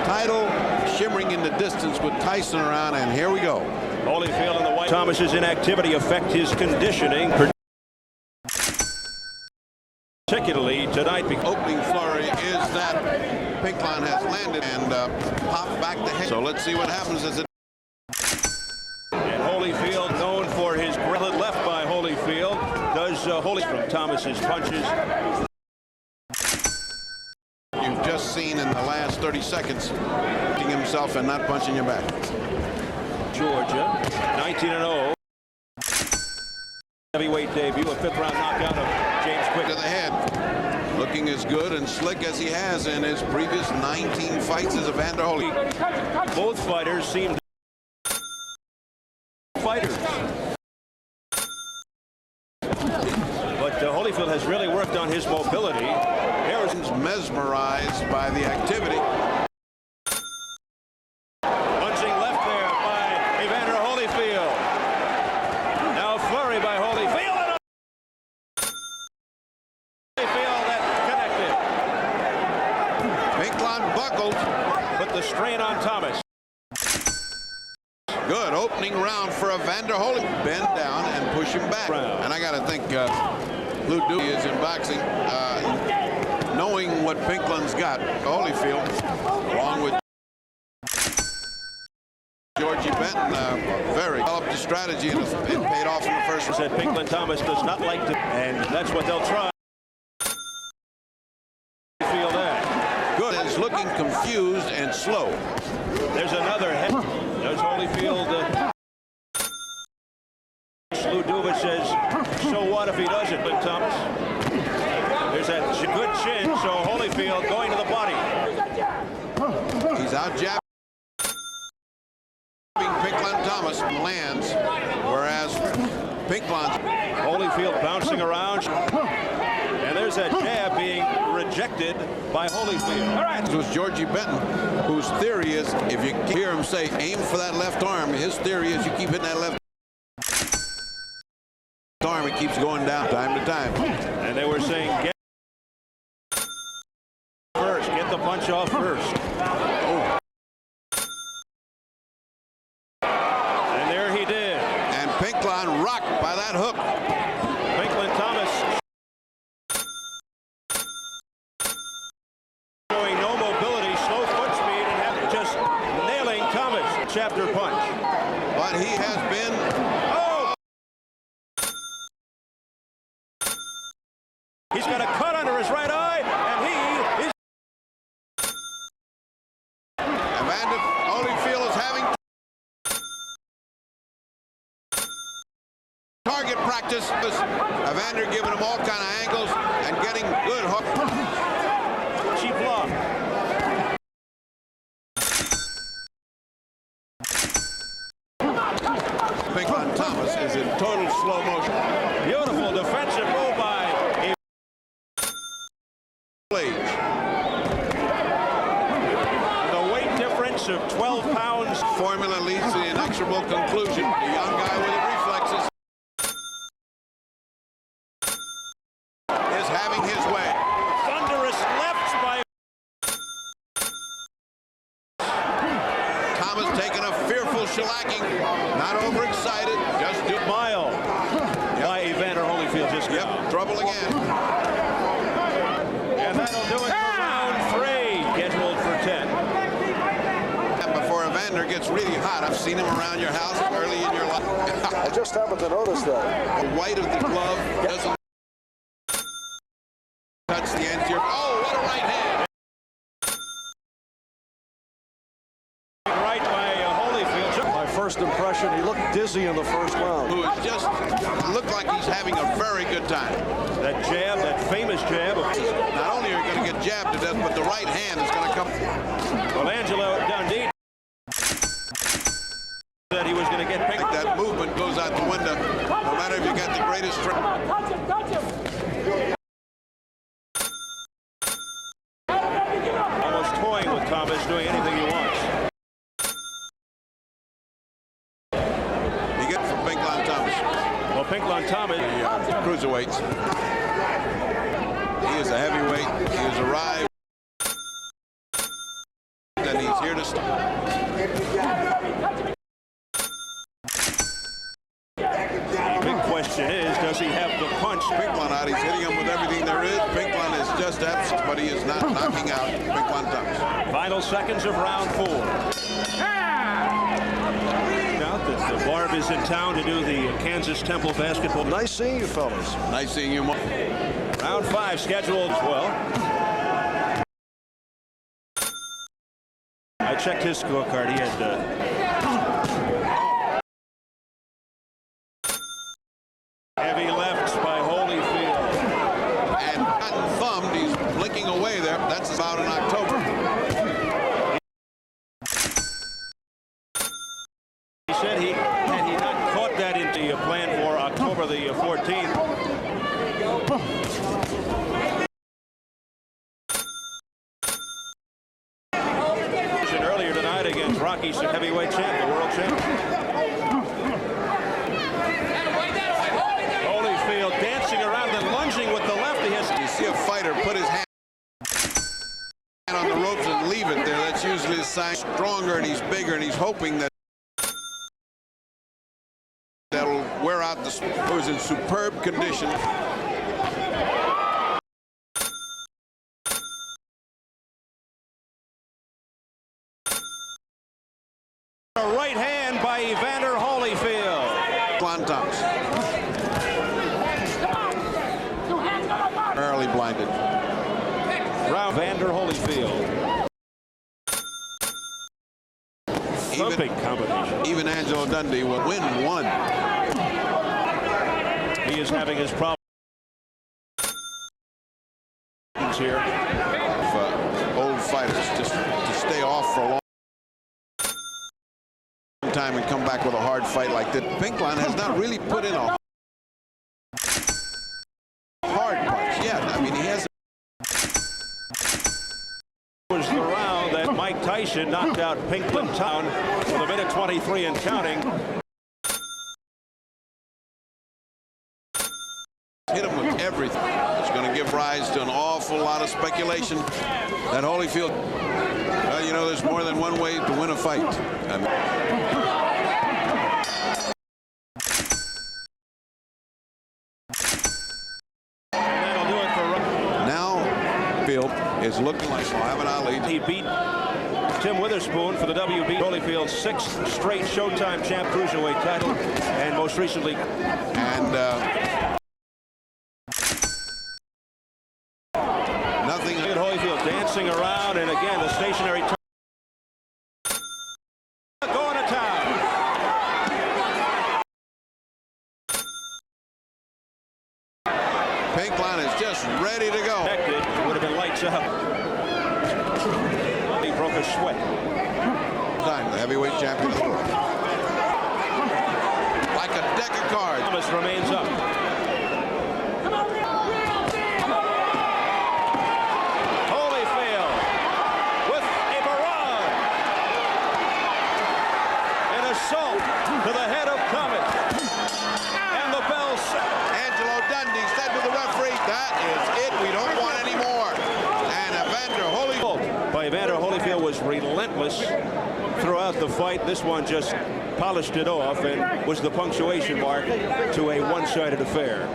title shimmering in the distance with Tyson around, and here we go. Holyfield and the White. Thomas's inactivity affect his conditioning, particularly tonight. Opening flurry is that Pinklon has landed and popped back the head. So let's see what happens as it. And Holyfield, known for his grillet left by Holyfield, does Holyfield from Thomas's punches. You've just seen in the last 30 seconds hitting himself and not punching your back. Georgia, 19-0. Heavyweight debut, a 5th round knockout of James Quick. To the head, looking as good and slick as he has in his previous 19 fights as Evander Holyfield. Both fighters seem fighters. But Holyfield has really worked on his mobility. Harrison's mesmerized by the activity. Punching left there by Evander Holyfield. Now a flurry by Holyfield. And Holyfield that connected. Pinklon buckled. Put the strain on Thomas. Good opening round for Evander Holyfield. Bend down and push him back. And I got to think Lou Dooley is in boxing. Knowing what Pinklon's got, Holyfield, along with Georgie Benton, very developed a strategy and it paid off in the first. Said Pinklon Thomas does not like to, and that's what they'll try. Feel that. Good. Is looking confused and slow. There's another head. There's Holyfield. Lou Dooley says, so what if he doesn't, Pinklon Thomas? There's that good chin, so Holyfield going to the body. He's out jabbing Pinklon Thomas lands, whereas Pinklon. Holyfield bouncing around. And there's that jab being rejected by Holyfield. All right. This was Georgie Benton, whose theory is, if you hear him say, aim for that left arm, his theory is you keep hitting that left arm, it keeps going down time to time. And they were saying, get the punch off first. Oh. And there he did. And Pinklon rocked by that hook. Pinklon Thomas showing no mobility, slow foot speed, and just nailing Thomas. Chapter punch. But he has been. Oh! He's got a cut under his right eye, and he is. Evander Holyfield is having target practice. Evander giving him all kind of angles and getting good hook. Cheap block. Pinklon Thomas is in total slow motion. Beautiful defensive move by the weight difference of 12 pounds. Formula leads to the inexorable conclusion. The young guy with the reflexes is having his way. Thunderous lefts by Thomas taking a fearful shellacking. Not overexcited. Just do mile by Evander Holyfield just now. Yep, trouble again. And that'll do it for round 3. Scheduled for 10. And before Evander gets really hot, I've seen him around your house early in your life. I just happened to notice that. The white of the glove doesn't touch the anterior. Oh, what a right hand. Right by Holyfield. My first impression, he looked dizzy in the first round. Who is just looked like he's having a very good time. That jab, that famous jab. Not only are you going to get jabbed to death, but the right hand is going to come. Well, Angelo Dundee that he was going to get picked. That movement goes out the window, no matter if you got the greatest strength. Almost toying with Thomas, doing anything he wants. You get from Pinklon Thomas. Well, Pinklon Thomas. The cruiserweights. He is a heavyweight. He has arrived. And he's here to start. Big question is, does he have the punch? Pinklon out. He's hitting him with everything there is. Pinklon is just absent, but he is not knocking out Pinklon Thomas. Final seconds of round 4. Now that the Barb is in town to do the Kansas Temple basketball. Nice seeing you, fellas. Nice seeing you. Round 5 scheduled as well. I checked his scorecard. He had heavy lefts by Holyfield. And gotten thumbed. He's blinking away there. That's about in October. He said had he not caught that into the plan for October the 14th. Earlier tonight against Rocky's heavyweight champ, the world champ. Holyfield dancing around and lunging with the left. He has. You see a fighter put his hand on the ropes and leave it there. That's usually a sign stronger, and he's bigger, and he's hoping that that'll wear out the. It was in superb condition. A right hand by Evander Holyfield. Pinklon Thomas. Barely blinded. Evander Holyfield. Thumping combination. Even Angelo Dundee will win one. He is having his problems here. Old fighters just to stay off for a long time and come back with a hard fight like that. Pinklon has not really put in a hard punch yet. I mean, he has. Was the round that Mike Tyson knocked out Pinklon Thomas with a minute 23 and counting. Hit him with everything. It's going to give rise to an awful lot of speculation that Holyfield. Well, you know, there's more than one way to win a fight. I mean, is looking like Muhammad Ali. He beat Tim Witherspoon for the WB Holyfield's 6th straight Showtime champ cruiserweight title, and most recently. And nothing. Holyfield dancing around, and again the stationary. Going to town. Pinklon is just ready to go. Would have been lights out. He broke a sweat. Time the heavyweight champion of the world. Like a deck of cards. Thomas remains up. Holyfield with a barrage. An assault to the head of Thomas. And the bell set. Angelo Dundee said to the referee, that is it. We don't want any more. And Evander Holyfield. By Evander Holyfield was relentless throughout the fight. This one just polished it off and was the punctuation mark to a one-sided affair.